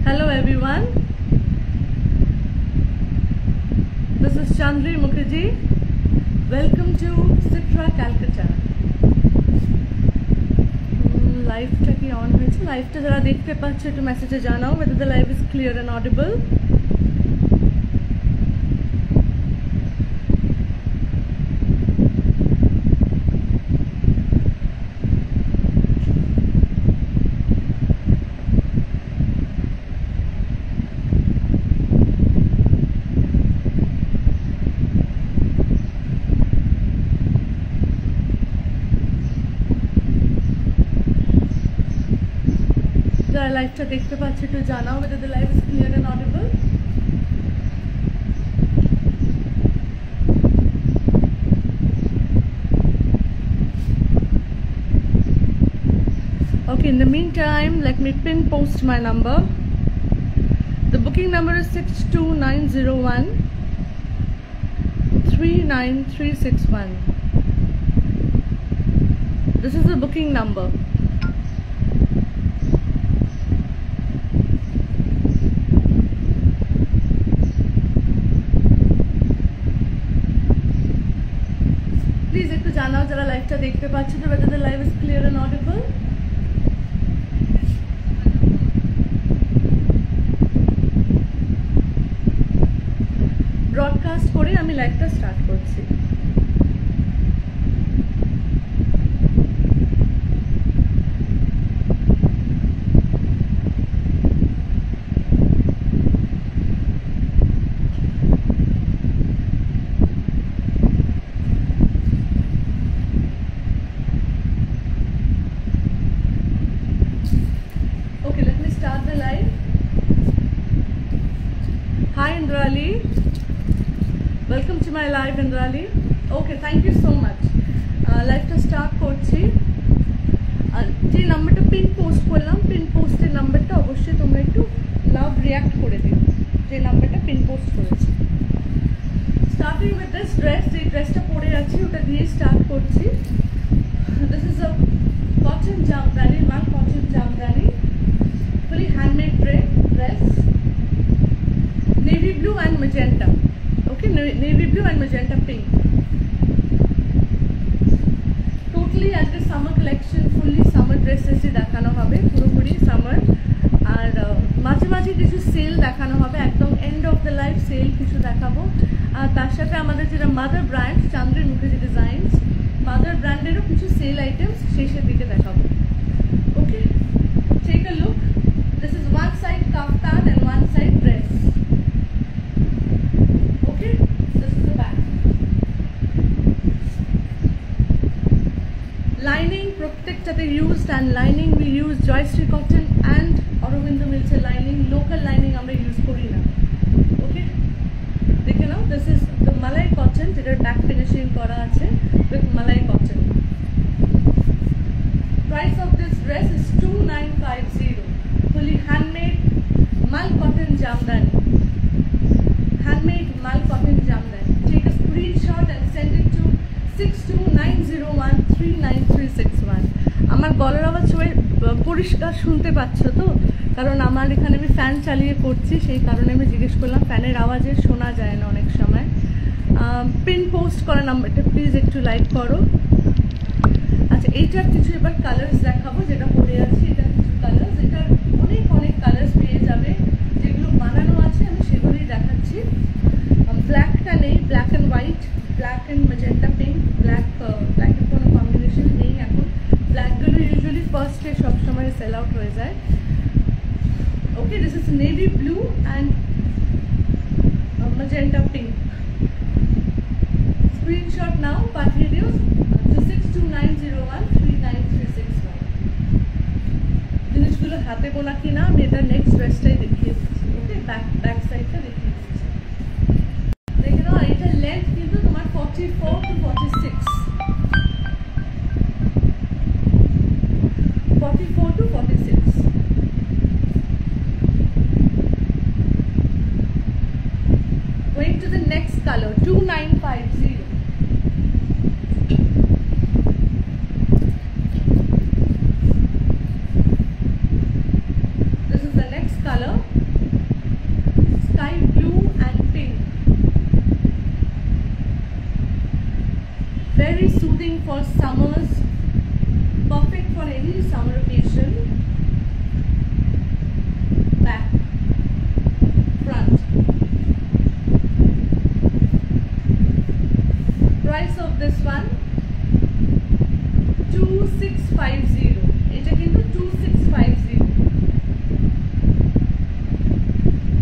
Hello everyone. This is Chandri Mukherjee. Welcome to Citra Calcutta. Live ta ki on hoyeche? Live ta jara dekhte paccho ekটু message e janao whether the live is clear and audible. Live ta dekhte paccho ekটু janao whether the live is clear and audible. Okay, in the meantime, let me pin post my number. The booking number is 62901 39361. This is the booking number. Please ekটু জানাও যারা লাইভটা দেখতে পাচ্ছো যে whether the live is clear and audible. Broadcast করে আমি লাইভটা start করছি। Hi Indrali, welcome to my live Indrali. Okay, thank you so much. Live to start করছি। যে নাম্বারটা পিন পোস্ট করলাম, পিন পোস্টের নাম্বারটা অবশ্যই তোমরা একটু লাভ রিঅ্যাক্ট করে দিও যে নাম্বারটা পিন পোস্ট করেছি। Starting with this dress, যে ড্রেসটা পরে আছি ওটা দিয়ে স্টার্ট করছি। This is a cotton jamdani, mal cotton jamdani, fully handmade dress. Navy blue and magenta. Okay, navy blue and magenta pink. Totally at the summer collection, fully summer dresses দেখানো হবে, পুরোপুরি summer। আর মাঝে মাঝে কিছু sell দেখানো হবে, একদম end of the life sale কিছু দেখাবো। আর তার সাথে আমাদের যেটা mother brand Chandri Mukherjee designs, mother ব্র্যান্ডেরও কিছু সেল আইটেমস শেষের দিকে দেখাবো। Okay, take a look. This is one side kaftan and one side dress. Okay, this is the back. Lining protectate used, and lining we use Joystree cotton and Aurobindo Mills lining. Local lining আমরা use করি না। Okay, দেখে নাও, this is the malai cotton যেটা back finishing করা আছে with malai cotton. Price of this dress is 2950. Fully handmade mal cotton jamdani. Handmade mal cotton jamdani. Take a screenshot and send it to 62901393361. আমার গলার আওয়াজ সবাই পরিষ্কার শুনতে পাচ্ছ তো? কারণ আমার এখানে আমি ফ্যান চালিয়ে করছি, সেই কারণে আমি জিজ্ঞেস করলাম। ফ্যানের আওয়াজে শোনা যায় না অনেক সময়। পিন পোস্ট করা নাম্বারটা প্লিজ একটু লাইক করো। আচ্ছা, এইটার কিছু এবার কালার্স দেখাবো যেটা পরে আছি। এটা কিছু কালার্স, এটার অনেক অনেক কালার্স পেয়ে যাবে, যেগুলো বানানো আছে আমি সেগুলোই দেখাচ্ছি। ব্ল্যাকটা নেই, black and white, black and magenta pink, ব্ল্যাকের কোনো কম্বিনেশন নেই এখন। ব্ল্যাকগুলো ইউজুয়ালি ফার্স্টে সবসময় সেল আউট হয়ে যায়। Okay, this is navy blue and magenta pink. Screenshot নাও, পাঠিয়ে দিও to 62901393361। জিনিসগুলো হাতে বোনা কিনা আমি এটা নেক্সট ড্রেসটাই দেখিয়ে দিচ্ছি। ওকে, ব্যাক সাইডটা দেখিয়ে দিচ্ছি। দেখে নাও, এটা লেন্থ কিন্তু তোমার 44 to 46, 44 to 46। Going to the next color, 2950. This is the next color. for summers, perfect for any summer occasion. Back, front. Price of this one 2650. এটা কিন্তু 2650।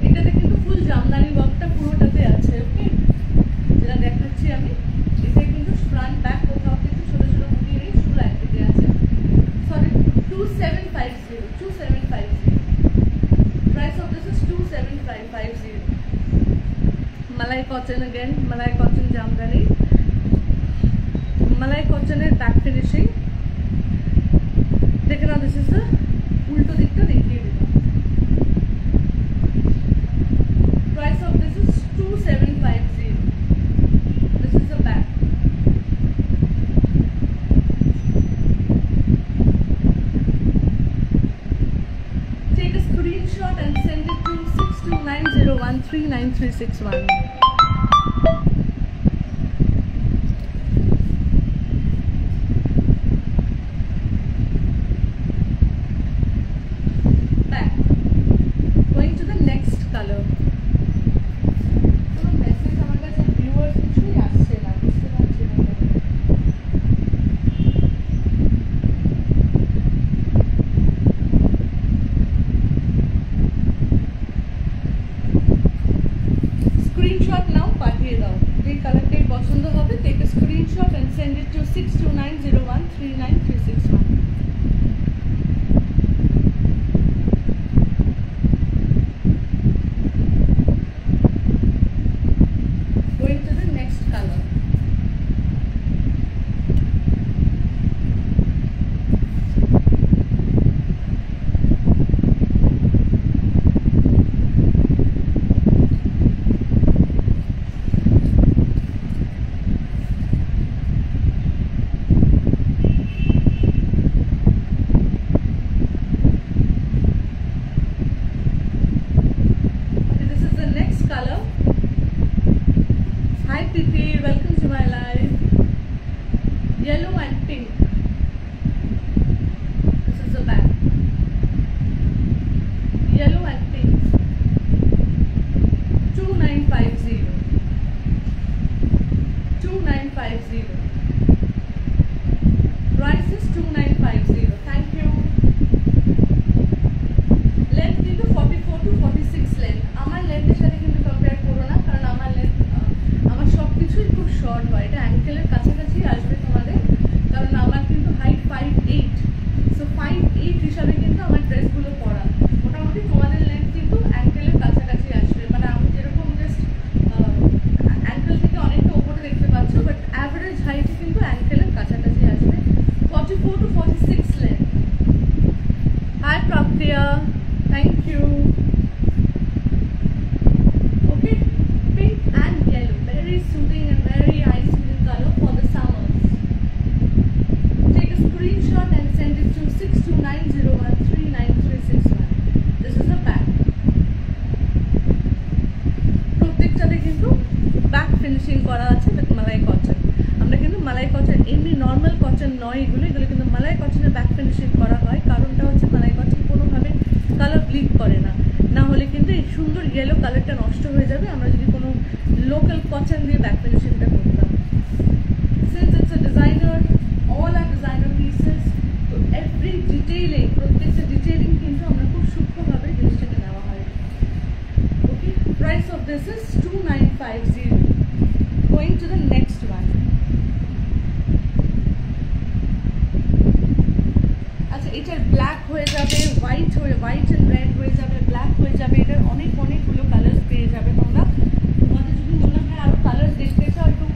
এটাতে কিন্তু ফুল জামদানি ওয়ার্কটা পুরোটাতে আছে। ওকে, যেটা দেখাচ্ছি আমি, এটা কিন্তু ফ্রন্ট ব্যাক কোথাও কিন্তু ছোট ছোট বুটি নেই, ফুল একদিকে আছে। Sorry, 2750, 2750। Price of this is 27550। Malai cotton again, Malai cotton jamdani, Malai cotton এর back finishing। দেখে নাও, this is the উল্টো দিকটা দেখিয়ে দিলাম। Price of this is 2750। This is the back। Take a screenshot and send it to 6290139361। Back. Going to the next color। কোনো message আমার কাছে viewer কিছুই আসছে না, বুঝতে পারছি না কেন। Screenshot নাও, পাঠিয়ে দাও। যে কালারটাই পছন্দ হবে, take a screenshot and send it to 6290139361। Going to the next color। This is the next color। Hi Titi, welcome to my live। Yellow and pink। This is the back। Yellow and pink। 2950। 2950। Price is 2950। Thank you। Length কিন্তু 44 to 46 length। আমার লেন্থের সাথে কিন্তু compare করো না, কারণ আমার length, আমার সব কিছুই খুব শর্ট হয়। এটা অ্যাঙ্কেলের কাছাকাছি আসবে তোমাদের, কারণ আমার কিন্তু হাইট 5'8", সো 5'8" হিসাবে কিন্তু আমার ড্রেসগুলো পরা। মোটামুটি তোমাদের লেন্থ কিন্তু অ্যাঙ্কেলের কাছাকাছি আসবে, মানে আমি যেরকম জাস্ট অ্যাঙ্কেল থেকে অনেকটা ওপরে দেখতে পাচ্ছ, বাট অ্যাভারেজ হাইটে কিন্তু অ্যাঙ্কেলের কাছাকাছি আসবে। 44 to 46 length. Hi Praptiya, thank you. Okay, pink and yellow, very soothing and very eye-soothing color for the summers। Take a screenshot and send it to 6290139361। This is the back। প্রত্যেকটাতে কিন্তু back finishing করা আছে with malai cotton. আমরা কিন্তু মালাই cotton, এমনি normal cotton নয় এগুলো, এগুলো কিন্তু মালাই কটনের ব্যাক ফিনিশিং করা হয়। কারণটা হচ্ছে মালাই কটন কোনোভাবে কালার ব্লিড করে না, না হলে কিন্তু এই সুন্দর ইয়েলো কালারটা নষ্ট হয়ে যাবে আমরা যদি কোনো লোকাল কটন দিয়ে ব্যাক ফিনিশিংটা করতাম। Since it's a designer, all are designer pieces, তো every detailing, প্রত্যেকটা ডিটেইলিং কিন্তু আমরা খুব সূক্ষ্মভাবে জিনিসটাকে নেওয়া হয়। Okay, price of this is 2950। Going to the next one। আচ্ছা, এটার ব্ল্যাক হয়ে যাবে, হোয়াইট এন্ড রেড হয়ে যাবে, ব্ল্যাক হয়ে যাবে, এটার অনেকগুলো কালার্স পেয়ে যাবে তোমরা। তোমাদের যদি মনে হয় আরো কালার্স দেখতে চাও, একটু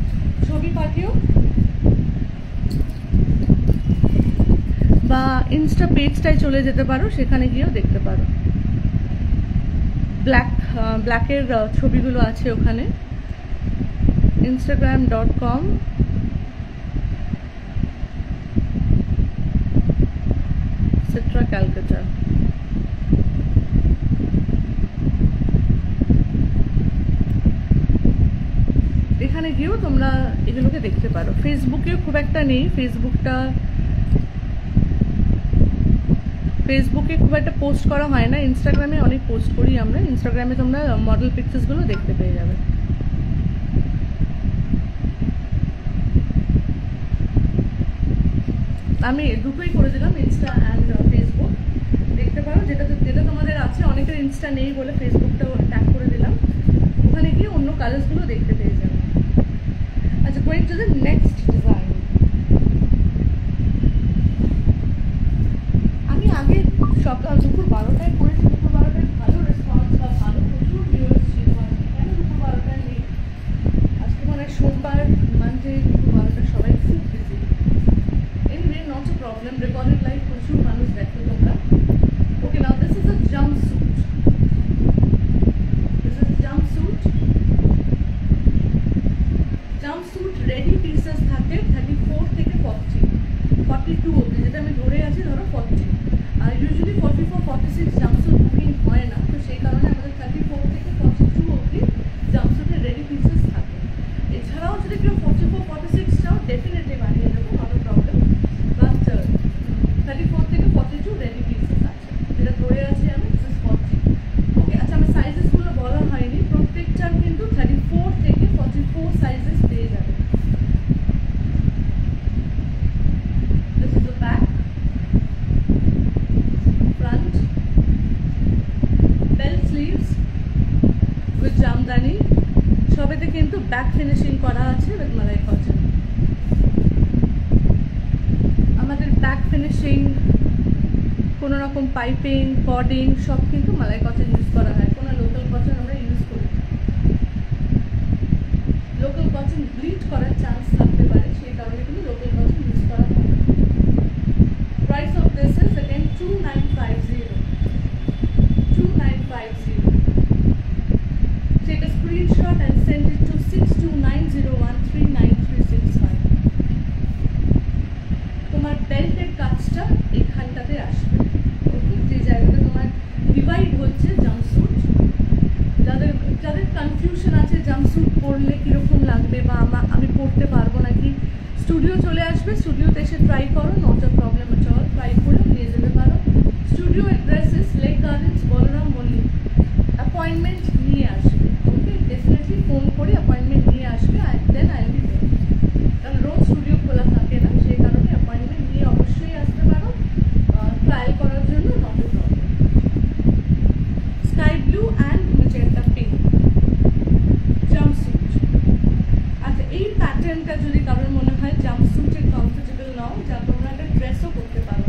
ছবি পাঠিও বা ইনস্টা পেজটায় চলে যেতে পারো, সেখানে গিয়েও দেখতে পারো। ব্ল্যাকের ছবিগুলো আছে ওখানে, instagram.com Citra Calcutta। এখানে গিয়েও তোমরা এগুলোকে দেখতে পারো। ফেসবুকেও খুব একটা নেই, ফেসবুকে খুব একটা পোস্ট করা হয় না, ইনস্টাগ্রামে অনেক পোস্ট করি আমরা। ইনস্টাগ্রামে তোমরা মডেল পিকচার্সগুলো দেখতে পেয়ে যাবে। আমি দুটোই করে দিলাম, ইনস্টা অ্যান্ড ফেসবুক দেখতে পারো। যেটা তোমাদের আছে, অনেকের ইনস্টা নেই বলে ফেসবুকটাও ট্যাগ করে দিলাম, ওখানে গিয়ে অন্য কালার্সগুলো দেখতে পেয়ে যাবে। আচ্ছা, going to the next design. আমি আগে সকাল দুপুর 12টায় করেছি, দুপুর 12টায় ভালো রেসপন্স বা ভালো প্রচুর ভিউয়ার্স ছিল। কেন দুপুর 12টায় নেই? আজকে মনে হয় সোমবার, মানডে, দুপুর 12টা সবাই খুব busy. Anyway, not a problem. Recorded live প্রচুর মানুষ দেখো তোমরা। Okay, now this is a jumpsuit. This is jumpsuit. Jumpsuit ready pieces থাকে 34 থেকে 40, 42 অবধি, যেটা আমি ধরে আছি ধরো 40। আর ইউজুয়ালি 44, 46 জাম্পস্যুট বুকিং হয় না, তো সেই কারণে আমাদের 34 থেকে 42 অবধি জাম্পস্যুটের রেডি পিসেস থাকে। এছাড়াও যদি কেউ 44, 46 চাও, ডেফিনেটলি বানিয়ে দেবো, নট আ প্রবলেম। বাট 34 থেকে 42 রেডি পিসেস আছে, যেটা ধরে আছি আমি 40। ওকে, আচ্ছা, আমার সাইজেসগুলো বলা হয়নি। প্রত্যেকটার কিন্তু 34 থেকে 44 সাইজেস পেয়ে যাবে। This is the back, front, belt sleeves with Jamdani, সবেতে কিন্তু ব্যাক ফিনিশিং করা আছে উইথ মালাই কটন। আমাদের ব্যাক ফিনিশিং, কোনো রকম পাইপিং, কর্ডিং সব কিন্তু মালাই কটন ইউজ করা হয়, কোনো লোকাল কটন আমরা ইউজ করি না। লোকাল কটন ব্লিড করার চান্স থাকতে পারে, সেই কারণে কিন্তু লোকাল কটন ইউজ করা হয়। Price of this is again 2950. 2950. Take a screenshot and send it to 6290139365. তোমার বেল্টের কাজটা এখানটাতে আসবে। ওকে, যে জায়গাটা তোমার ডিভাইড হচ্ছে জাম্পস্যুট, যাদের কনফিউশন আছে জাম্পস্যুট পরলে কীরকম লাগবে বা আমি পরতে পারবো নাকি, স্টুডিও চলে আসবে, স্টুডিওতে এসে ট্রাই করো, not a problem at all. Try করেও নিয়ে যেতে পারো। Studio address is Lake Gardens, Balaram Mallick. Appointment নিয়ে আসবে। ওকে, ডেফিনেটলি ফোন করে অ্যাপয়েন্টমেন্ট নিয়ে আসবে, then I will be there. কারণ রোজ স্টুডিও খোলা থাকে না, সেই কারণে অ্যাপয়েন্টমেন্ট নিয়ে অবশ্যই আসতে পারো ট্রায়াল করার জন্য, not a problem. Sky blue and magenta pink jumpsuit. আচ্ছা, এই প্যাটার্নটা যদি কারোর মনে হয় জাম্পস্যুটে কমফোর্টেবল নাও, যা তোমরা একটা ড্রেসও করতে পারো,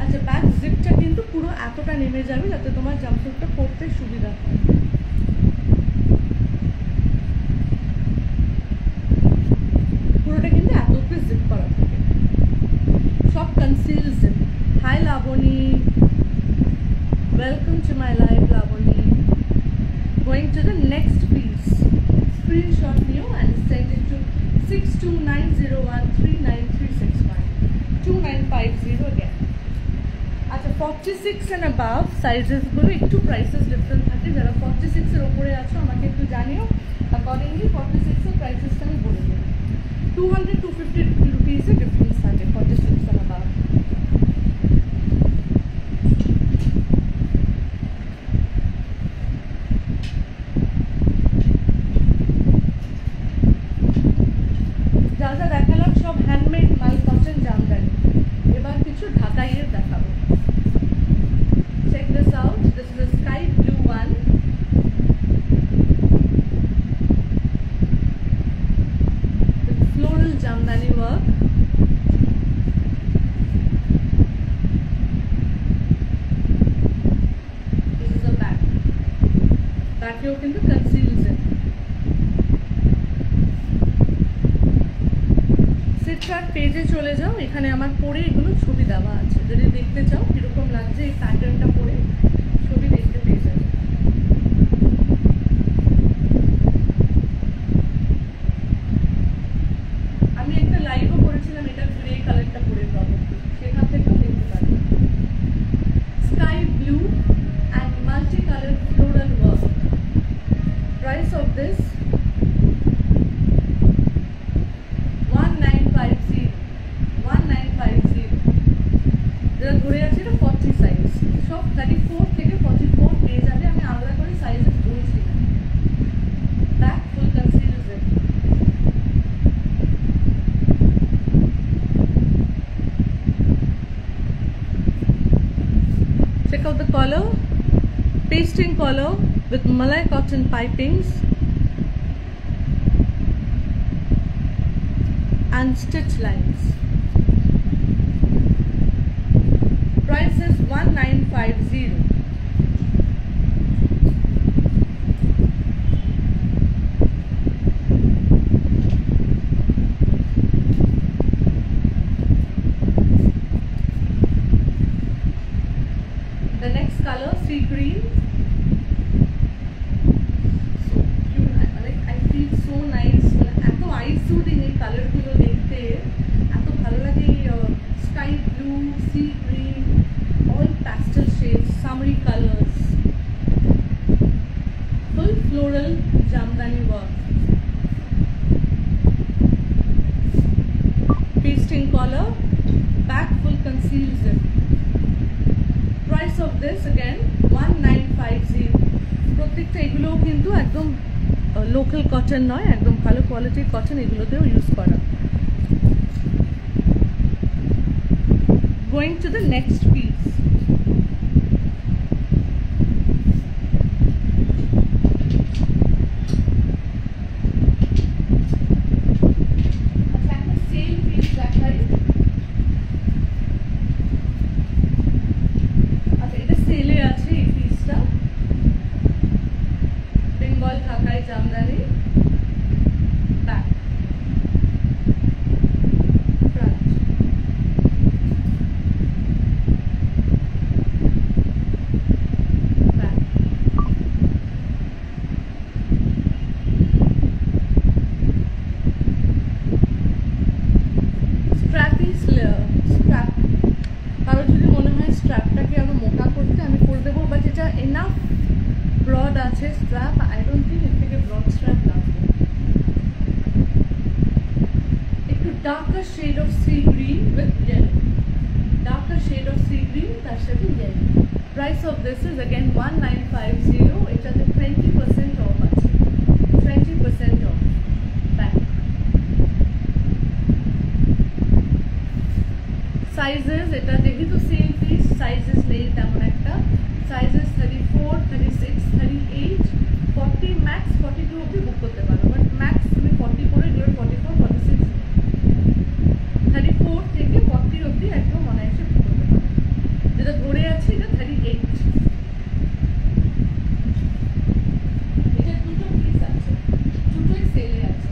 আচ্ছা, ব্যাক জিপটা কিন্তু পুরো এতটা নেমে যাবে যাতে তোমার জাম্পস্যুটটা পরতে সুবিধা হয়। পুরোটা কিন্তু এত অব্দি জিপ করা থাকে, সব conceal zip. Hi Labani, welcome to my live Labani. Going to the next piece. Screenshot new and send it to 6290139365. 2950 again. আচ্ছা, 46 and above সাইজেসগুলো একটু প্রাইসেস ডিফারেন্ট থাকে। যারা 46 এর ওপরে আছো আমাকে একটু জানিও, অ্যাকর্ডিংলি 46 এর প্রাইসেসটা আমি বলে দেবো। 200-250 রুপিসের ডিফারেন্স থাকে 46 and above। যা যা দেখালাম সব হ্যান্ডমেড মাল কটন জামদানি। এবার কিছু ঢাকাইয়ের দেখাবো। Check this out. This is a sky blue one. With floral jamdani work. This is the back. Backyard কিন্তু conceals it. সিটচার্ট পেজে চলে যাও, এখানে আমার পরে এগুলো ছবি দেওয়া আছে, যদি দেখতে চাও কীরকম লাগছে এই প্যাটার্নটা পরে, ছবি দেখতে পেয়ে যাবে। আমি একটা লাইভও করেছিলাম এটা গ্রে কালারটা পরে, প্রবলেম সেখান থেকেও দেখতে পারবে। Sky blue and multi colour floral work. যেটা ধরে আছে এটা 40 সাইজ, সব 34 থেকে 44 পেয়ে যাবে। আমি আলাদা করে সাইজে বলছি না। Back full conceal zip. Check out the collar, pasting collar with Malay cotton pipings and stitch lines. Price is 1950. The next color, sea green. So cute. I feel so nice. এত eye soothing এই colour গুলো দেখতে, এত ভালো লাগে। Sky blue, sea green, all pastel shades, summery colors. Full floral jamdani work. Pasting collar, back full concealed zip. Price of this again 1950. প্রত্যেকটা এগুলোও কিন্তু একদম লোকাল কটন নয়, একদম ভালো কোয়ালিটির কটন, এগুলোতেও ইউজ করা। Going to the next piece. আচ্ছা, একটা সেল পিস দেখাই। আচ্ছা, এটা সেলে আছে এই পিসটা। বেঙ্গল ঢাকাই জামদানি, ব্যাক ফ্রন্ট। কারো যদি মনে হয় স্ট্র্যাপটাকে আরো মোটা করতে, আমি করে দেবো, বাট এটা এনাফ ব্রড আছে স্ট্র্যাপ। আই ডোন্ট থিঙ্ক এর থেকে ব্রড স্ট্র্যাপ লাগবে। একটু darker shade of sea green with yellow, darker shade of sea green তার সাথে yellow. Price of this is again 1950। এটাতে 20% অফ আছে, 20% অফ। ব্যাক সাইজেস, এটা যেহেতু সেম পিস, সাইজেস নেই তেমন একটা। সাইজেস 34, 36, 38, 40, ম্যাক্স 42 অবধি বুক করতে পারো, বাট ম্যাক্স তুমি 40 করে এগুলো 44, 46, 34 থেকে 40 অবধি একদম অনায়াসে বুক করতে পারো। যেটা ধরে আছে এটা 38। এটা দুটো পিস আছে, দুটোই সেলে আছে।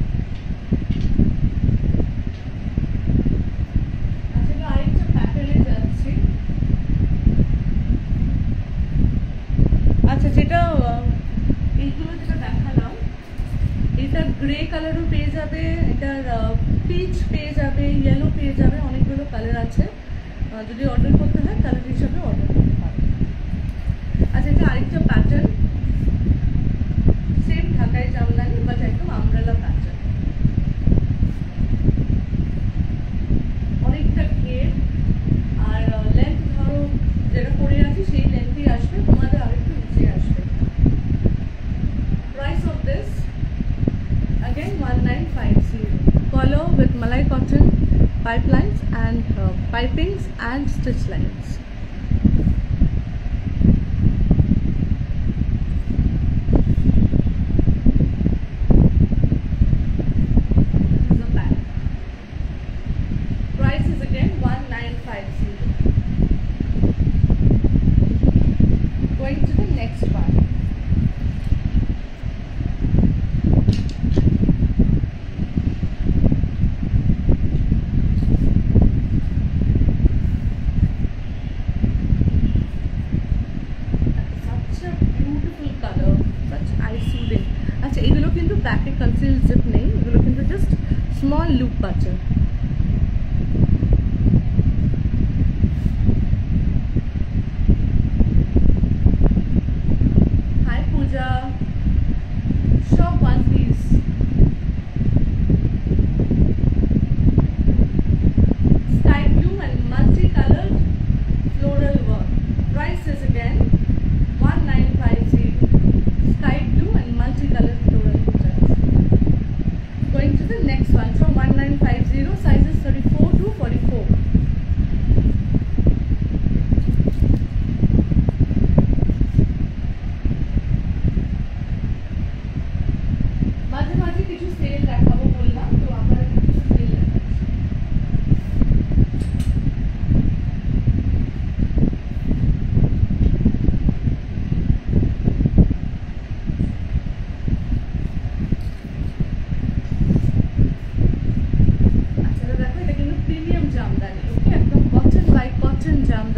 আচ্ছা, যেটা এইগুলো যেটা দেখালাম, এটা গ্রে কালারও পেয়ে যাবে, এটার পিচ পেয়ে যাবে, ইয়েলো পেয়ে যাবে, অনেকগুলো কালার আছে। যদি অর্ডার করতে হয় কালার হিসাবে অর্ডার করতে পারবে। আচ্ছা, এটা আরেকটা প্যাটার্ন, সেম ঢাকাই জামদানি বাট একদম আমব্রেলা প্যাটার্ন। অনেকটা ঘের আর লেন্থ ধরো যেটা পরে আছি সেই লেন্থই আসবে, তোমাদের আরেকটু নিচে আসবে। Price of this again 1950. Collar with Malay cotton pipelines and pipings and stitch lines. This is the back. Price is again 1950. Going to the next one. Such a beautiful color, such eye soothing. আচ্ছা, এগুলো কিন্তু ব্যাকে conceal zip নেই, এগুলো কিন্তু just small loop button. Hi Pooja, shop one piece. Sky blue and multicolored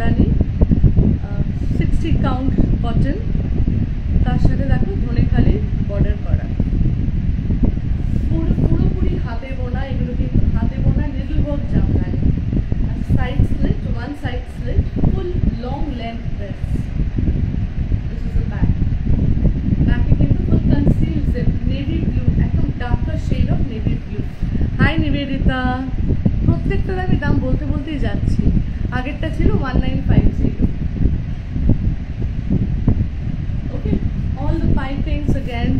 Jamdani 60 count cotton, তার সাথে দেখো ধনেখালি বর্ডার করা, পুরোপুরি হাতে বোনা। এগুলো কিন্তু হাতে বোনা needle work jamdani. Side slit, one side slit, full long length dress. This is the back. ব্যাকে কিন্তু full conceal zip, navy blue, একদম darker shade of navy blue. Hi Nivedita, প্রত্যেকটার আমি দাম বলতেই যাচ্ছি। আগেরটা ছিল 1950। Okay, all the pipings again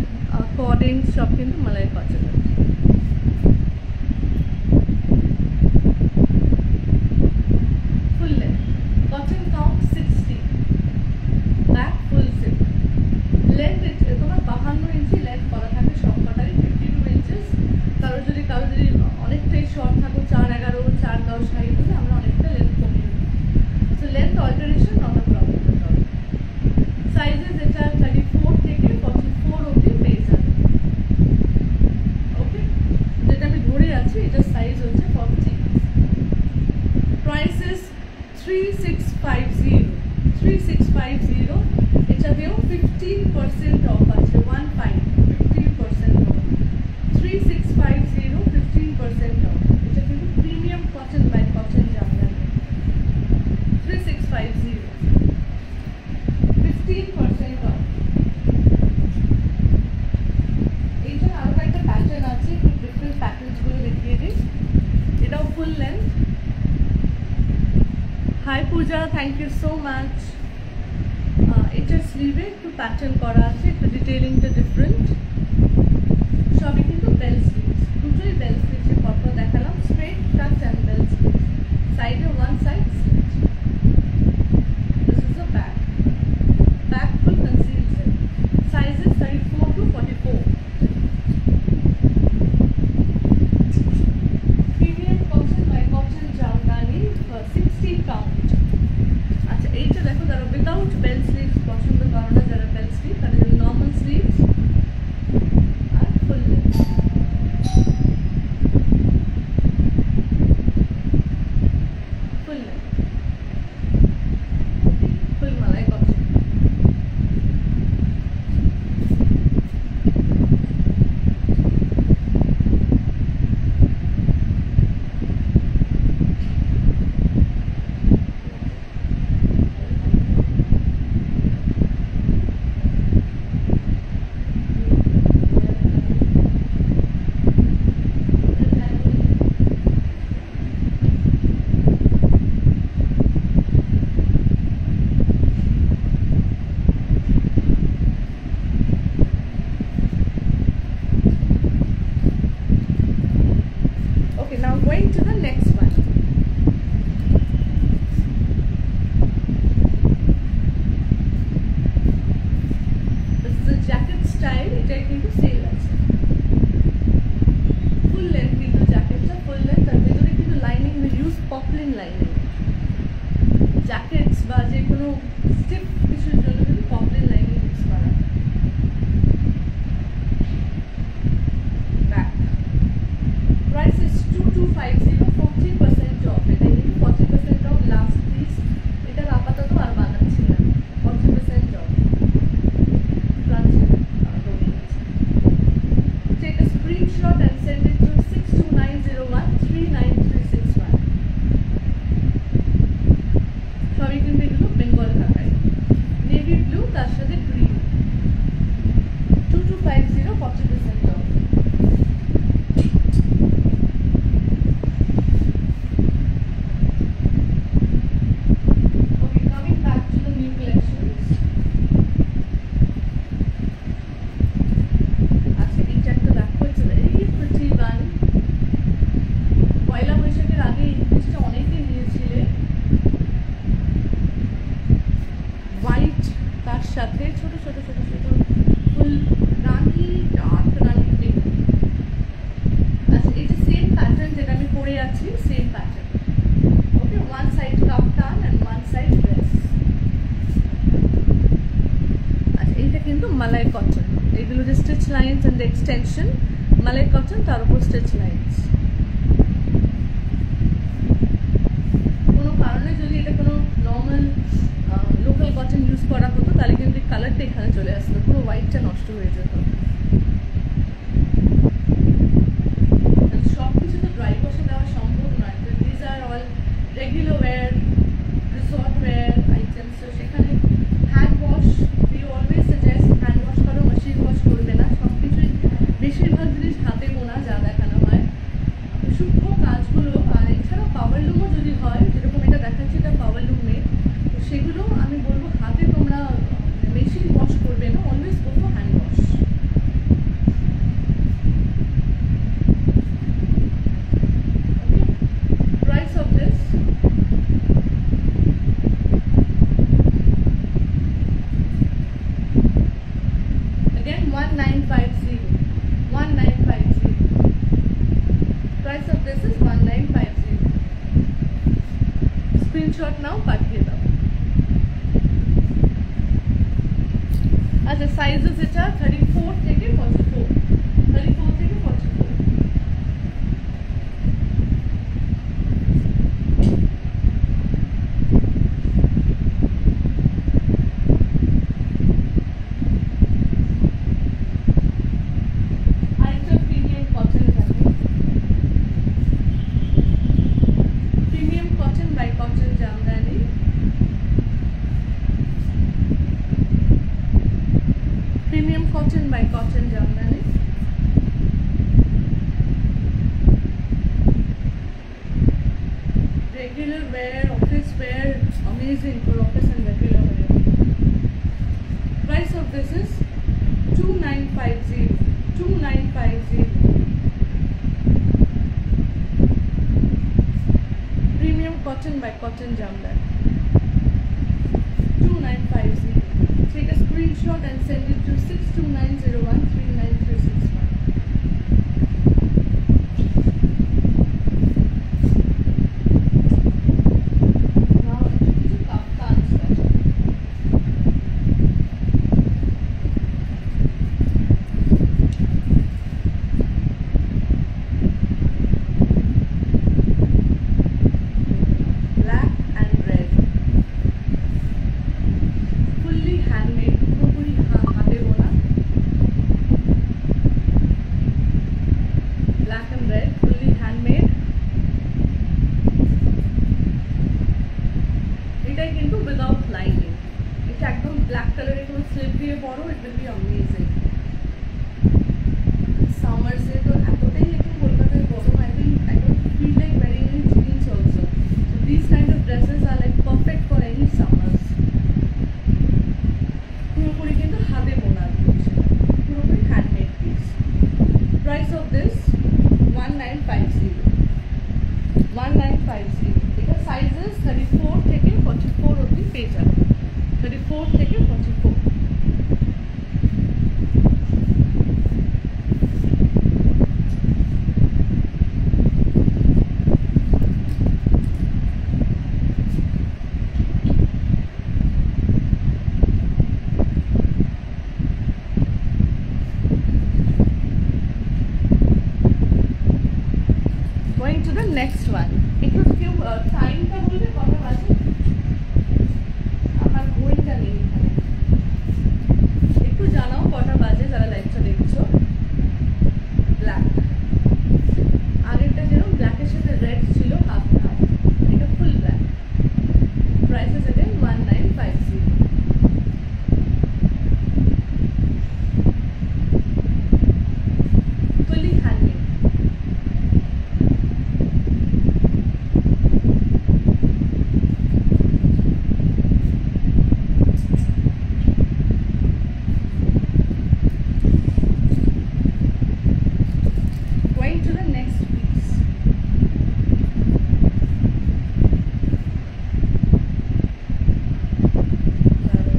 cordings সব কিন্তু মালাই cotton. Full length, cotton count 60, back full zip, length তোমার 52 ইঞ্চি লেন্থ করা থাকে সবকটারই, 52 ইঞ্চেস। কারো যদি অনেকটাই শর্ট থাকো, 411, 410 হাইট হলে আমরা অনেকটা লেন্থ কমিয়ে দিই। So length alteration not a problem. Sizes এটা 34 থেকে 44 অবধি পেয়ে যাবে। ওকে, যেটা আমি ধরে আছি এটার সাইজ হচ্ছে 40। প্রাইসেস 3650, 3650। এটাতেও 15% অফ আছে, 15% অফ। 3650, 15% অফ। এটা কিন্তু premium cotton by cotton Jamdani. 3650, 15% off. এইটার আরো একটা প্যাটার্ন আছে, একটু ডিফারেন্ট প্যাটার্নসগুলো দেখিয়ে দিই। এটাও full length. Hi Puja, thank you so much. এটার স্লিভে একটু প্যাটার্ন করা আছে, একটু ডিটেইলিংটা ডিফারেন্ট। সবই কিন্তু বেল স্লিভস, দুটোই বেল স্লিভসের পরপর দেখালাম, straight cut and bell sleeves. সাইডে one side slit. This is the back. Back full conceal zip. Sizes 34 to 44। Premium cotton by cotton jamdani, 60 count. আচ্ছা, এইটা দেখো, যারা উইদাউট বেল স্লিভস পছন্দ করো না, যারা বেল স্লিভ, তাদের জন্য normal sleeves R full length. Full length, full malai cotton. Okay, now going to the next one. This is a jacket style. এটা কিন্তু সেল আছে। ফুল লেন্থ কিন্তু জ্যাকেটটা ফুল লেন্থ, তার ভিতরে কিন্তু lining will use poplin lining. Jackets বা যে কোনো স্টিফ কিছুর জন্য কিন্তু পপলিন লাইনিং ইউজ করা। Back price is 2250, 40% of. এটা কিন্তু 40% অফ লাস্ট পিস। এটা আপাতত আর বানাচ্ছি না, 40% of. Take a screenshot and send it to 62901 39361. সবই কিন্তু এগুলো বেঙ্গল ঢাকায়। নেভি ব্লু, তার সাথে green. 2250, 40% of. Okay, coming back to the new collections. আচ্ছা, এইটা একটা দেখো, it's a very pretty one. পয়লা বৈশাখের আগে এই জিনিসটা অনেকে নিয়েছিলে। হোয়াইট, তার সাথে ছোট ছোট ছোট ছোট ফুল রানী, ডার্ক রানী পিঙ্ক। আচ্ছা, এটা সেম প্যাটার্ন যেটা আমি পরে আছি, same pattern. Okay, one side kaftan and one side dress. আচ্ছা, এইটা কিন্তু মালাই কটন। এগুলো যে স্টিচ লাইন্স অ্যান্ড এক্সটেনশন, মালাই কটন, তার উপর স্টিচ লাইন্স। কোনো কারণে যদি এটা কোনো নর্মাল ইউজ করা হতো তাহলে কিন্তু কালারটা এখানে চলে আসতো, পুরো হোয়াইটটা নষ্ট হয়ে যেত। সব কিছু তো ড্রাই ওয়াশে দেওয়া সম্ভব নয়, তো these are all regular wear, resort wear items. তো সেখানে hand wash, we always suggest hand wash করো, মেশিন ওয়াশ করবে না। সব কিছুই বেশিরভাগ জিনিস হাতে বোনা যা দেখানো হয়, সূক্ষ্ম কাজগুলো। আর এছাড়াও পাওয়ার লুমও যদি হয়, যেরকম এটা দেখাচ্ছি এটা পাওয়ার লুম মেড, তো সেগুলো আমি বলবো হাতে তোমরা মেশিন ওয়াশ করবে না, always go for hand wash. Price of this, again 1950, 1950. Price of this is 1950. Screenshot now, পাঠিয়ে দাও। আচ্ছা, সাইজেস এটা 34 থেকে 44, 34 থেকে 44। আরেকটা প্রিমিয়াম কটন থাকে, premium cotton by cotton Jamdani. Premium cotton by cotton Jamdani. Regular wear, office wear, amazing for office and regular wear. Price of this is 2950, 2950. Premium cotton by cotton jamdani, 2950. Take a screenshot and send it to 6290139361. Now into kaftan style. Black and red, fully handmade, পুরোপুরি হাতে বোনা। Black and red, fully handmade। এটাই কিন্তু without lining, এটা একদম black কালারের কোনো slip দিয়ে পরো, ইট উইল বি অ্যামেজিং। সামার্সে তো এতটাই এখন কলকাতায় গরম, I think I don't feel like wearing any jeans also. So these kind of dresses are like perfect for any summers. পুরোপুরি কিন্তু হাতে বোনা জিনিস, পুরোপুরি handmade piece. Price of this 1950, 1950। এটা সাইজেস 34 থেকে 44 অবধি পেয়ে যাবে, 34 থেকে 44। Going to the next one. একটু কেউ টাইমটা বলবে কটা বাজে? আমার ঘড়িটা নেই এখানে, একটু জানাও কটা বাজে যারা লাইভটা দেখছো। ব্ল্যাক, আগেরটা যেরকম ব্ল্যাকের সাথে রেড ছিল হাফ হাফ, এটা full black. Price is again 1950। fully handmade। Going to the next piece.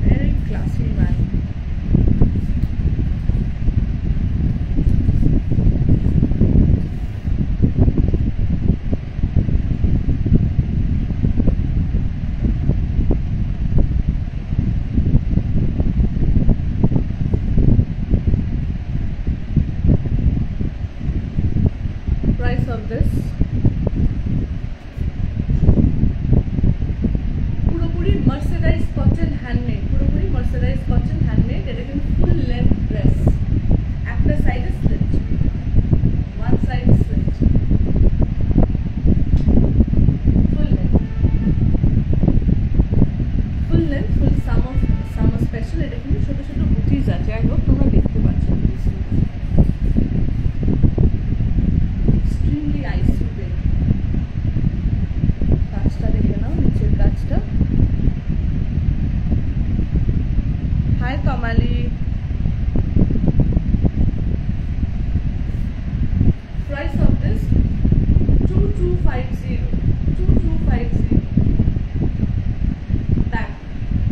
Very classy one. Price of this, পুরোপুরি মার্সেরাইজ কটন হ্যান্ডমেড, পুরো মার্সারাইজ কটন হ্যান্ডমেড। এটা কিন্তু ফুল লেন্থ ড্রেস, একটা সাইডে slit, one side slit, full length, full length, full summer special. এটা কিন্তু ছোট ছোট বুটিজ আছে, যাই হোক তোমরা দেখতে পাচ্ছ। Extremely icy weight. কাজটা দেখে নাও, নিচের কাজটা। Hi Komali, price of this 2250, 2250।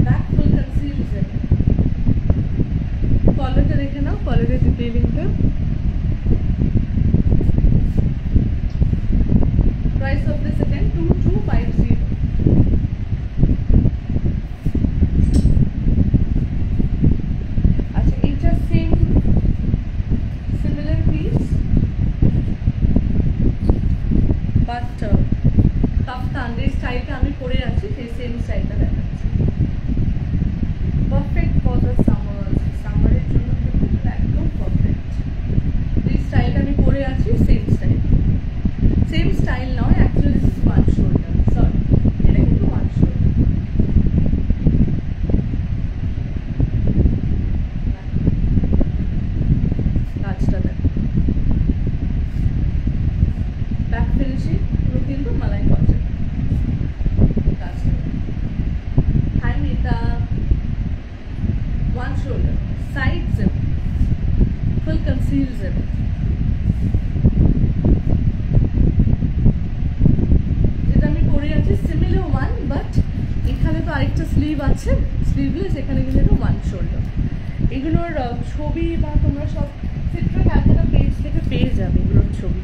back full conceals it। কলারটা দেখে নাও, কলারের ডিটেইলিংটা। price of this again 2250। আচ্ছা, এইটা সেম সিমিলার পিস, বাট কাফতান যে স্টাইলটা আমি পরে আছি সেই সেম স্টাইলটা দেখাচ্ছি। পারফেক্ট ফর দ্য সামারের জন্য কিন্তু একদম পারফেক্ট। যে স্টাইলটা আমি পরে আছি সেম স্টাইল নয়, actually this is one shoulder, sorry এটা কিন্তু ওয়ান শোল্ডার। কাজটা দেখো, ব্যাক ফিনিশিং পুরো কিন্তু মালাই কটন। কাজটা হ্যান্ড এটা ওয়ান শোল্ডার, সাইড জিপ, ফুল কনসিল জিপ। যেটা আমি পরে আছি সিমিলার ওয়ান, বাট এখানে তো আরেকটা স্লিভ আছে, স্লিভলেস, এখানে কিন্তু এটা ওয়ান শোল্ডার। এগুলোর ছবি বা তোমরা সব চিত্রা ক্যালকাটা পেজ থেকে পেয়ে যাবে, এগুলোর ছবি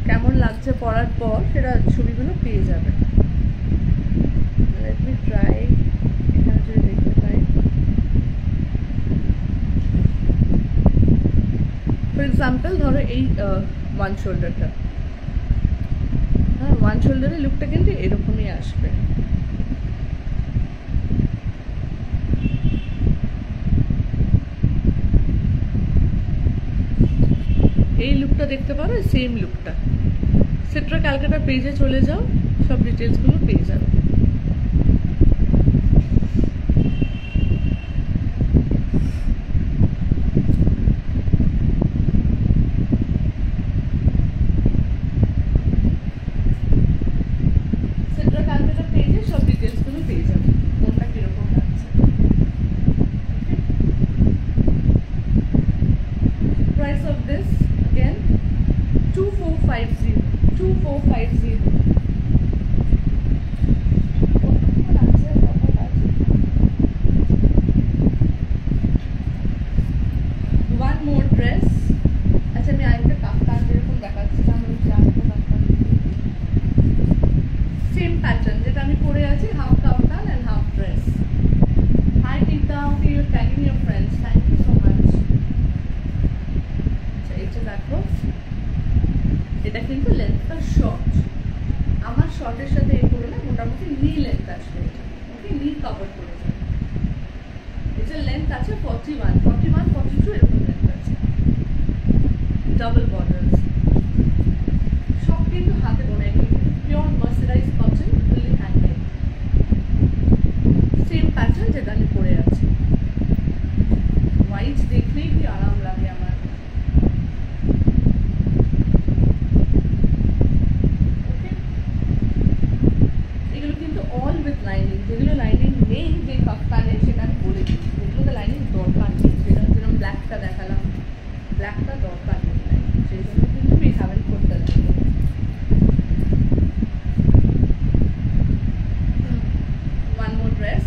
কেমন লাগছে পরার পর সেটা ছবিগুলো পেয়ে যাবে। লেট মি ট্রাই, এখানে যদি দেখতে পাই, ফর এক্সাম্পল ধরো এই ওয়ান শোল্ডারটা, হ্যাঁ ওয়ান শোল্ডারের লুকটা কিন্তু এরকমই আসবে। এই লুকটা দেখতে পারো, সেম লুকটা। চিত্রা ক্যালকাটা পেজে চলে যাও, সব ডিটেলসগুলো পেয়ে যাবে। চিত্রা ক্যালকাটা পেজে সব ডিটেলসগুলো পেয়ে যাবে, কোনটা কিরকম লাগছে। Price of this again 2450, 2450। One more dress। আচ্ছা, আমি আরেকটা কাফতান যেরকম দেখাচ্ছিলাম, সেম প্যাটার্ন যেটা আমি পরে আছি, half kaftan and half dress. Hi Tita, your tagging your friends, thank you so much. আচ্ছা, এটা দেখো, এটা কিন্তু লেন্থটা শর্ট, আমার শর্টের সাথে এই করে না মোটামুটি নি লেন্থ আসবে, এটা ওকে নি কভার করে যাবে। এটা লেন্থ আছে 41, 42 এরকম লেন্থ আছে, ডাবল বর্ডারস, সব কিন্তু হাতে বোনা, pure mercerise cotton, fully handmade, same pattern যেটা আমি পরে আছি। হোয়াইট দেখলেই কি আরাম লাগে আমার। এগুলো কিন্তু অল উইথ লাইনিং, যেগুলো লাইনিং নেই যে কাফতানে সেটা আমি বলে দিই, যেগুলোতে লাইনিং দরকার নেই, সেটা যেরকম ব্ল্যাকটা দেখালাম, ব্ল্যাকটা দরকার নেই লাইনিং, সেই জন্য কিন্তু we haven't put the lining। One more dress।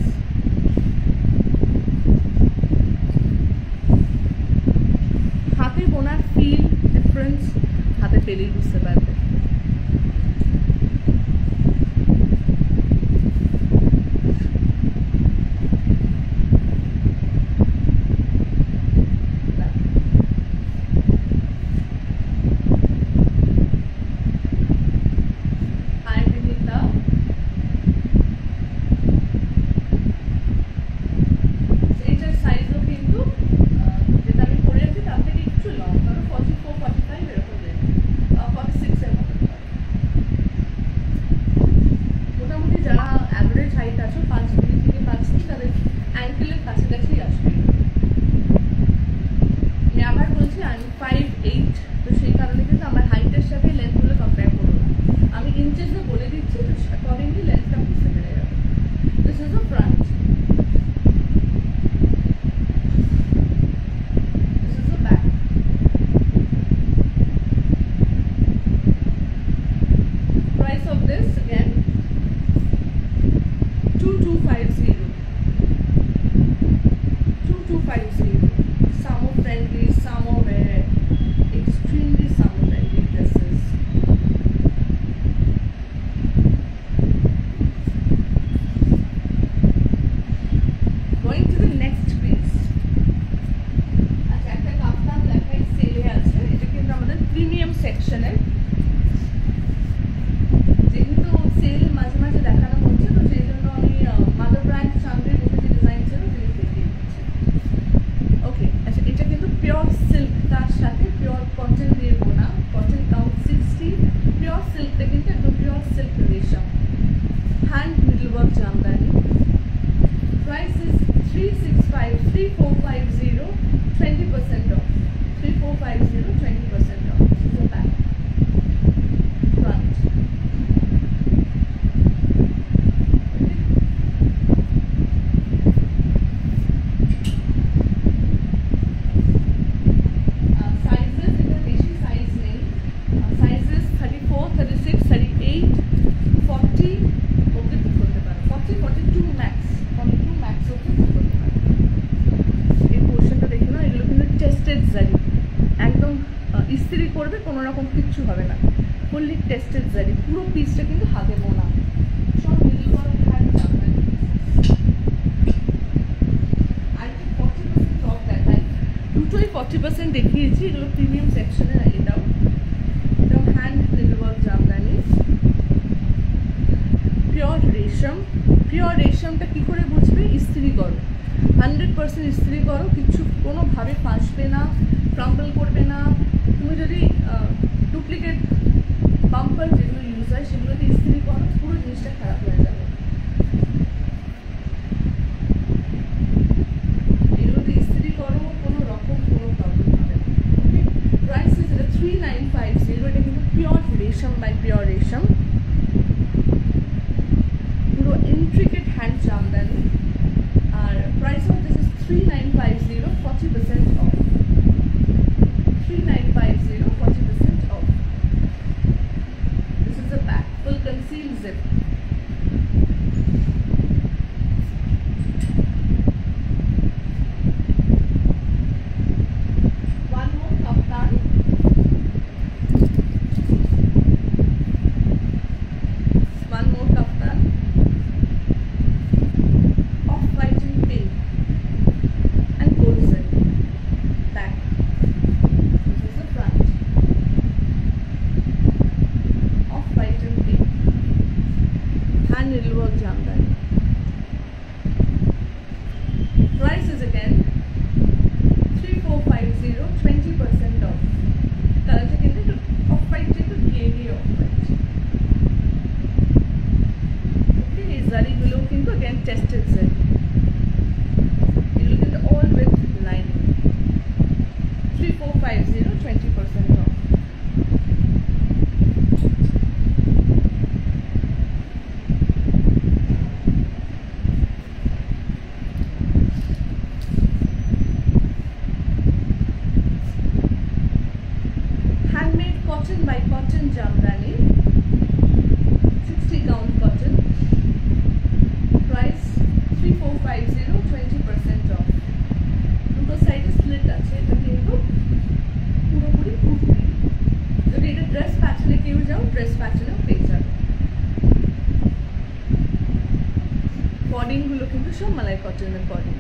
হাতে বোনার ফিল ডিফারেন্স হাতে পেলেই বুঝতে পারবে। 2250. 2250. Summer friendly, summer wear, extremely summer friendly dresses. Going to the next piece. আচ্ছা, একটা কাফতান দেখাই, সেলে আছে। এটা কিন্তু আমাদের প্রিমিয়াম সেকশনের। যেহেতু সেল মাঝে মাঝে দেখানো হচ্ছে, তো সেই জন্য আমি মাদার ব্র্যান্ড চান্দ্রের মধ্যে যে ডিজাইন ছিল জিনিস দেখিয়ে দিচ্ছি। ওকে, আচ্ছা, এটা কিন্তু পিওর সিল্ক, তার সাথে পিওর কটন দিয়ে বোনা, কটন কাউন্ট 60, পিওর সিল্কটা কিন্তু একদম পিওর সিল্ক রেশম, hand নিডলওয়ার্ক Jamdani. Price is 365, 3450, 20% off. 3450, 20% off. This is the back. Front. Sizes, এটা বেশি সাইজ নেই। Sizes 34, 36, 38, 40 অবধি বুক করতে পারো। 40, 42 max, 42 max অবধি বুক করতে পারো। এই পোর্শনটা দেখে নাও, এগুলো কিন্তু টেস্টেড জারি, একদম ইস্ত্রি করবে কোনো রকম কিচ্ছু হবে না, ফুললি টেস্টেড জারি। পুরো পিসটা কিন্তু হাতে বোনা, সব মিডল ওয়ার্ক হ্যান্ড জামদানি। আর কি 40% অফ দেখাই, দুটোই 40% দেখিয়েছি, এগুলো প্রিমিয়াম সেকশনের। এটাও hand middle work Jamdani, pure রেশম। পিওর রেশমটা কী করে বুঝবে? ইস্ত্রি করো, 100% ইস্ত্রি করো, কিছু কোনোভাবে ফাঁসবে না, ক্রাম্বল করবে না। তুমি যদি ডুপ্লিকেট বাম্পার যেগুলো ইউজ হয় সেগুলোতে ইস্ত্রি করো, পুরো জিনিসটা খারাপ হয়ে যাবে। এগুলোতে ইস্ত্রি করো, কোনো রকম কোনো প্রবলেম হবে না। ওকে, প্রাইস ইজ এটা 3950। এটা কিন্তু পিওর রেশম বাই পিওর রেশম, পুরো ইন্ট্রিকেট হ্যান্ড জামদানি। আর price of this is 3950, 40% off. 3950, 40% off. This is the back, full conceal zip. One more kaftan. One more kaftan. Off-white and pink and gold zip. Back. This is the front. Off-white and pink. Hand needlework jamdani. Price is again 3450, 20% off. Colorটা কিন্তু একটু off-white, একটু gray off-white. ওকে, এই জারিগুলো কিন্তু again tested জারি, এগুলো কিন্তু all with lining. 3450, 20% off. Handmade cotton by cotton jamdani, 60 count cotton. Price 3450, 20% off. দুটো সাইডে স্লিট আছে, এটা কিন্তু পুরোপুরি কুর্তি। যদি এটা ড্রেস প্যাটার্নে কেউ যাও, ড্রেস প্যাটার্নেও পেয়ে যাবে। বডিংগুলো কিন্তু সব মালাই কটনের বডিং।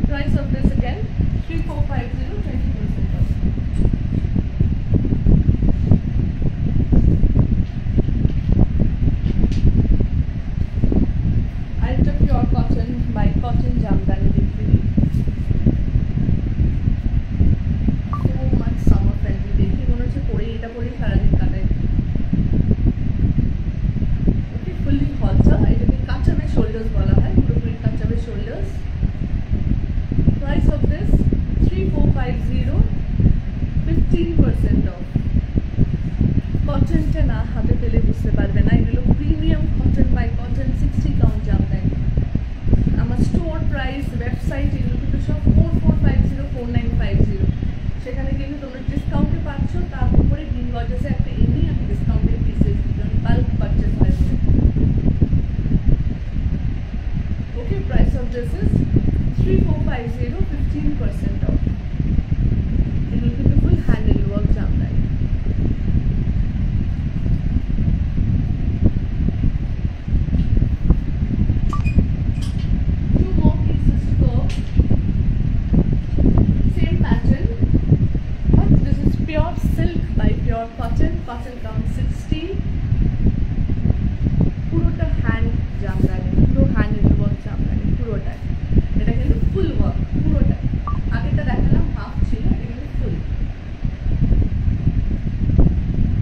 Price of this again 3450, 20% off. আরেকটা pure cotton by cotton Jamdani দেখবি, so much summer friendly। দেখি মনে হচ্ছে পরে এটা পরেই সারাদিন কাটাই। ওকে, ফুললি হলসা, এটাকে কাঁচাবে শোল্ডার্স বলা হয়, পুরোপুরি কাঁচাবে shoulders. Price of this 3450, 15% off. কটনটা না হাতে পেলে বুঝতে পারবে না, এগুলো premium cotton by cotton, 60 count jamdani. আমার স্টোর প্রাইস, ওয়েবসাইট, এগুলো কিন্তু সব 4450, 4950। সেখানে কিন্তু তোমরা ডিসকাউন্টে পাচ্ছ, তার উপরে গ্রিন গর্জাসে একটা এমনি আমি ডিসকাউন্টের পিসেস, বাল্ক 60, পুরোটা হ্যান্ড জামদানি, পুরো হ্যান্ড ওয়ার্ক জামদানি পুরোটাই। এটা কিন্তু ফুল ওয়ার্ক পুরোটা, আগেটা দেখালাম হাফ ছিল, এটা কিন্তু full.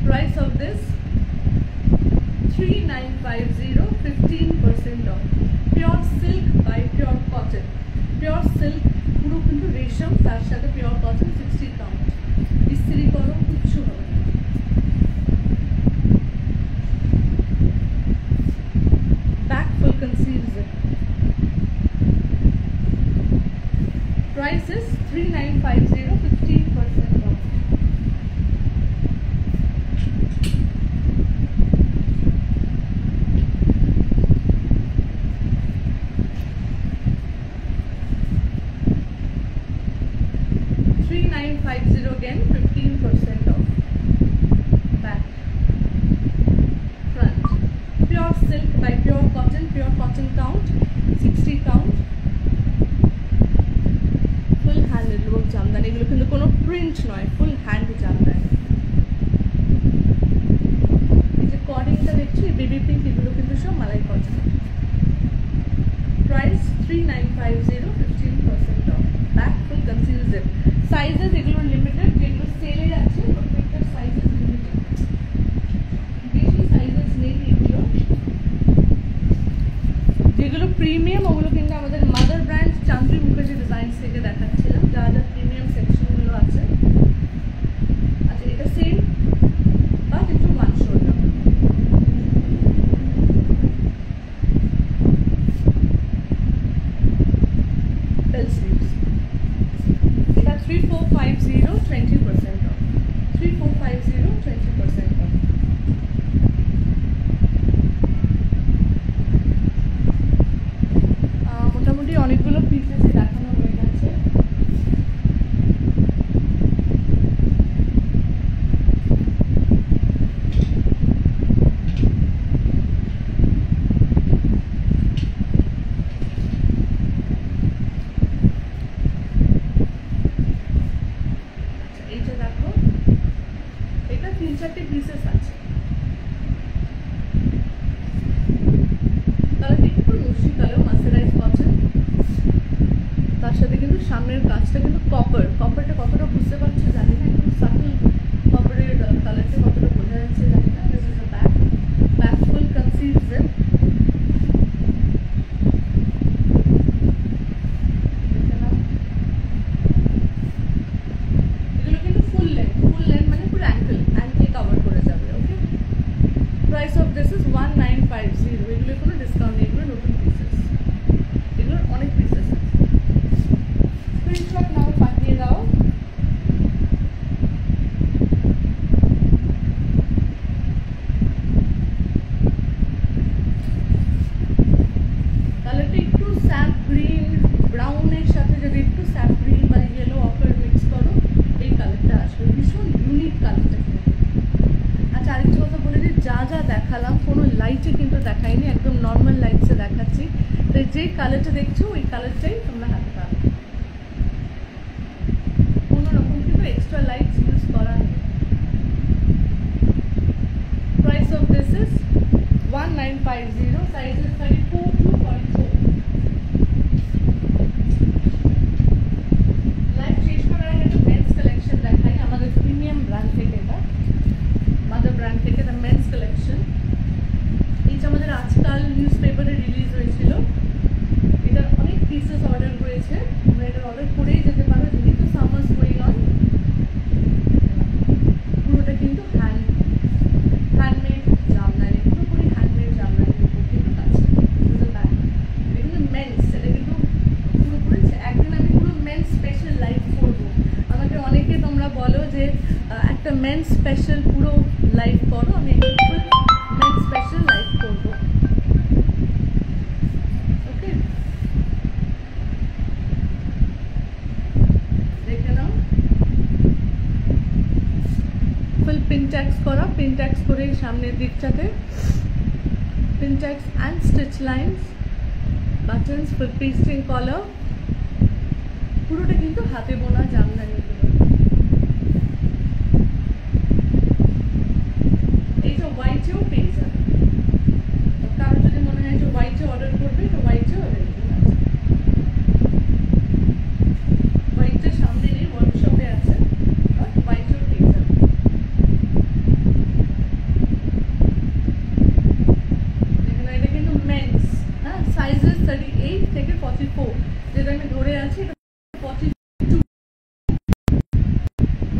Price of this 3950, 15% off. Pure silk by Pure Cotton. Pure silk পুরো কিন্তু রেশম, তার সাথে Pure Cotton 60 কাউন্ট। ইস্ত্রি করো কিচ্ছু হবে না। Back full concealed zip. Price is 3950, 15% off. Again 15% off. Back, front, pure silk by Pure cotton count 60 count, full handed work Jamdani, এগুলো কিন্তু কোনো প্রিন্ট নয়, ফুল হ্যান্ড জামদানি। এই যে কর্ডিংটা দেখছি বেবি পিঙ্ক, এগুলো কিন্তু সব মালাই cotton. Price 3950, 15% off. Back full concealed zip. Sizes এগুলো লিমিটেড, যেগুলো সেলে আছে প্রত্যেকটা সাইজেস লিমিটেড, বেশি সাইজেস নেই এগুলো। যেগুলো প্রিমিয়াম ওগুলো কিন্তু আমাদের mother brand Chandri Mukherjee designs থেকে দেখাচ্ছিলাম, যা যা প্রিমিয়াম সেকশনগুলো আছে। আচ্ছা, এটা সেম বাট একটু ওয়ান শোল্ডার। বেল স্লিভস, এটা 3450, 20% off. 3450, 20% off. মোটামুটি অনেকগুলো পিসেস দেখানো হয়ে গেছে। এইটা দেখো, এটা 3-4টে পিসেস আছে। কালারটা একটু নস্যি কালার, মার্সারাইজ কটন, তার সাথে কিন্তু সামনের কাজটা কিন্তু কপারটা কতটা বুঝতে পারছো জানি না, একটু সাটল কপারের কালারটা কতটা বোঝা যাচ্ছে জানি না। This is a back full concealed zip. এগুলো কিন্তু ফুল লেন্থ মানে পুরো অ্যাঙ্কেল কভার করে যাবে। ওকে, প্রাইস অফ দিস ইজ 1950। এগুলো কোনো ডিসকাউন্ট নেই, এগুলো নতুন পিসেস, এগুলোর অনেক পিসেস আছে। স্ক্রিনশট নাও, পাঠিয়ে দাও। কালারটা একটু স্যাপ গ্রিন ব্রাউনের সাথে যদি একটু স্যাপ গ্রিন বা ইয়েলো অফার মিক্স করো, এই কালারটা আসবে, ভীষণ ইউনিক কালারটা কিন্তু। আচ্ছা, আরেকটা কথা বলে দিই, যা যা দেখালাম কোনো লাইটে কিন্তু দেখাইনি, একদম নর্মাল লাইটসে দেখাচ্ছি। তাই যে কালারটা দেখছো ওই কালারটাই তোমরা হাতে পাবে, কোনো রকম কিন্তু এক্সট্রা লাইটস ইউজ করা নেই। Price of this is 1950, size is 34 to 44। Live শেষ করার আগে একটা মেন্স কালেকশন দেখাই আমাদের প্রিমিয়াম ব্র্যান্ড থেকে, এটা মাদার ব্র্যান্ড থেকে, এটা মেন্স কালেকশন। এইটা আমাদের আজকাল নিউজ পেপারে রিলিজ হয়েছিল, এটার অনেক পিসেস অর্ডার করেছে, তোমরা এটার অর্ডার করেই যেতে পারো, যেহেতু সামার্স গোয়িং অন। পুরোটা কিন্তু হ্যান্ডমেড জামদানি, পুরোপুরি হ্যান্ডমেড জামদানি কিন্তু কাছে। এটা কিন্তু মেন্স, এটা কিন্তু পুরোপুরি। একদিন আমি পুরো মেন্স স্পেশাল লাইভ করবো, আমাকে অনেকে তোমরা বলো যে একটা মেন্স স্পেশাল পুরো লাইভ করো, আমি ফুল মেন্স স্পেশাল লাইভ করবো। ওকে, দেখে নাও, ফুল পিনট্যাক্স করা, পিনট্যাক্স করে সামনের দিকটাতে pintucks and stitch lines, buttons, full pasting collar, পুরোটা কিন্তু হাতে বোনা জামদানি। এইটা সাইজেস 38 থেকে 44, যেটা আমি ধরে আছি 42।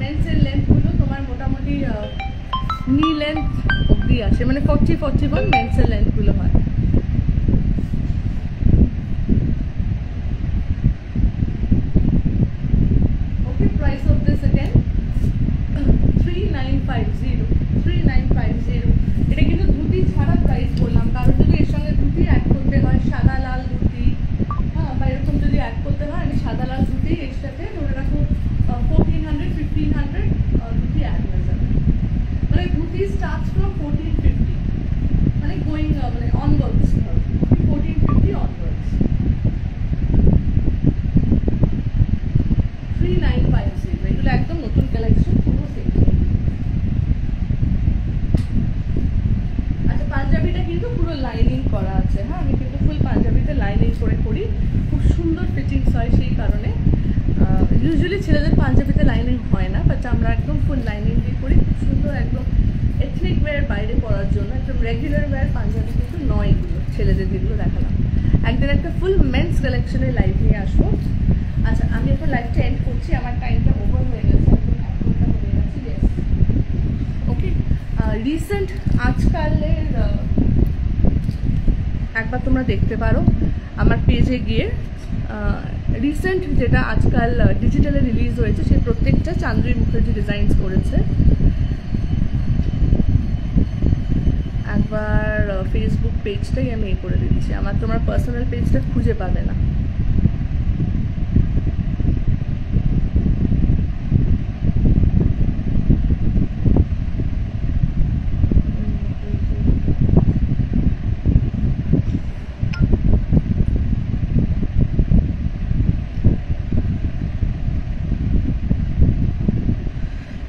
মেন্সের লেন্থ গুলো তোমার মোটামুটি নি লেন্থ অব্দি আসে, মানে 40-41 মেন্সের লেন্থ গুলো হয়। ওকে, প্রাইস অফ দিস अगेन 3950। এটা কিন্তু ধুতি ছাড়া প্রাইস বললাম, কারণ যদি এর সঙ্গে ধুতি অ্যাড করতে হয়, সাদা লাল ধুতি, হ্যাঁ, বা এরকম যদি অ্যাড করতে হয়, আমি সাদা লাল ধুতি এর সাথে ধরে রাখো 1400-1500 ধুতি অ্যাড হয়ে যাবে। মানে ধুতি স্টার্টস ফ্রম 1450, মানে গোয়িং মানে অনওয়ার্ডস, 1450 অনওয়ার্ডস। 3950, এগুলো একদম নতুন কালেকশন, পুরো সেট। আচ্ছা, পাঞ্জাবিটা কিন্তু পুরো লাইনিং করা আছে, হ্যাঁ, আমি কিন্তু ফুল পাঞ্জাবিতে লাইনিং করে করি, খুব সুন্দর ফিটিংস হয়। সেই কারণে ইউজুয়ালি ছেলেদের পাঞ্জাবিতে লাইনিং হয় না, বাট আমরা একদম ফুল লাইনিং দিয়ে করি, খুব সুন্দর, একদম এথনিক ওয়্যার বাইরে পরার জন্য, একদম রেগুলার ওয়্যার পাঞ্জাবি কিন্তু নয় এগুলো, ছেলেদের যেগুলো দেখালাম। একদিন একটা ফুল মেন্স কালেকশনের লাইভ নিয়ে আসবো। আচ্ছা, আমি এখন লাইভটা এন্ড করছি, আমার টাইমটা ওভার হয়ে গেছে, একদম 1 ঘন্টা হয়ে গেছে। ইয়েস, ওকে। রিসেন্ট আজকালের একবার তোমরা দেখতে পারো আমার পেজে গিয়ে, রিসেন্ট যেটা আজকাল ডিজিটালে রিলিজ হয়েছে, সেই প্রত্যেকটা চান্দ্রী মুখার্জি ডিজাইনস করেছে। একবার ফেসবুক পেজটাই আমি করে দিচ্ছি, আমার তোমার পার্সোনাল পেজটা খুঁজে পাবে না।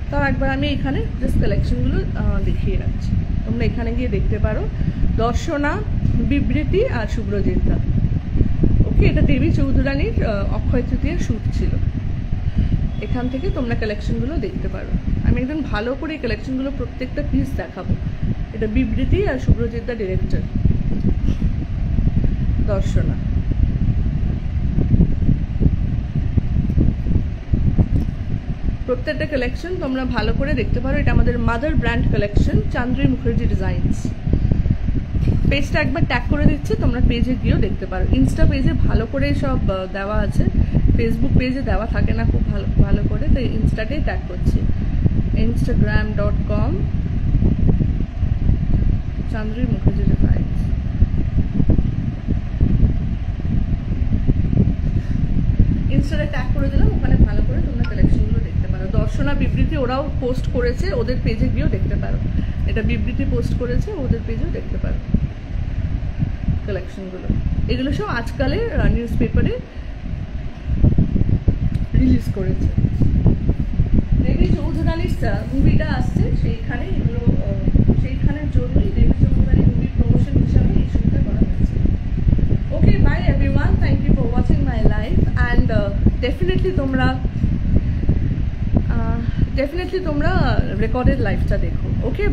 তাও একবার আমি এখানে জাস্ট কালেকশনগুলো দেখিয়ে রাখছি, তোমরা এখানে গিয়ে দেখতে পারো। দর্শনা, বিবৃতি আর শুভ্রজিৎদা। ওকে, এটা দেবী চৌধুরানীর অক্ষয় তৃতীয়ার শ্যুট ছিল, এখান থেকে তোমরা কালেকশনগুলো দেখতে পারো। আমি একদম ভালো করে এই কালেকশনগুলো প্রত্যেকটা পিস দেখাবো। এটা বিবৃতি আর শুভ্রজিৎদা ডিরেক্টর, দর্শনা। প্রত্যেকটা কালেকশন তোমরা ভালো করে দেখতে পারো। এটা আমাদের mother brand collection, Chandri Mukherjee designs. পেজটা একবার ট্যাগ করে দিচ্ছি, তোমরা পেজে গিয়েও দেখতে পারো। ইনস্টা পেজে ভালো করে সব দেওয়া আছে, ফেসবুক পেজে দেওয়া থাকে না খুব ভালো করে, তাই ইনস্টাতেই ট্যাগ করছি। instagram.com Chandri Mukherjee designs. ইনস্টাতে ট্যাগ করে দিলাম, ওখানে ভালো করে তোমরা কালেকশনগুলো দেখতে পারো। দর্শনা, বিবৃতি ওরাও পোস্ট করেছে, ওদের পেজে গিয়েও দেখতে পারো। এটা বিবৃতি পোস্ট করেছে, ওদের পেজেও দেখতে পারো কালেকশনগুলো। এগুলো সব আজকালের নিউজ পেপারে রিলিজ করেছে। দেবী চৌধুরানীর মুভিটা আসছে, সেইখানে এগুলো, সেইখানের জন্যই দেবী চৌধুরানী মুভি প্রমোশন হিসাবে এই শুটটা করা হয়েছে। Okay, bye everyone, thank you for watching my live. And definitely তোমরা রেকর্ডেড লাইভটা দেখো। ওকে।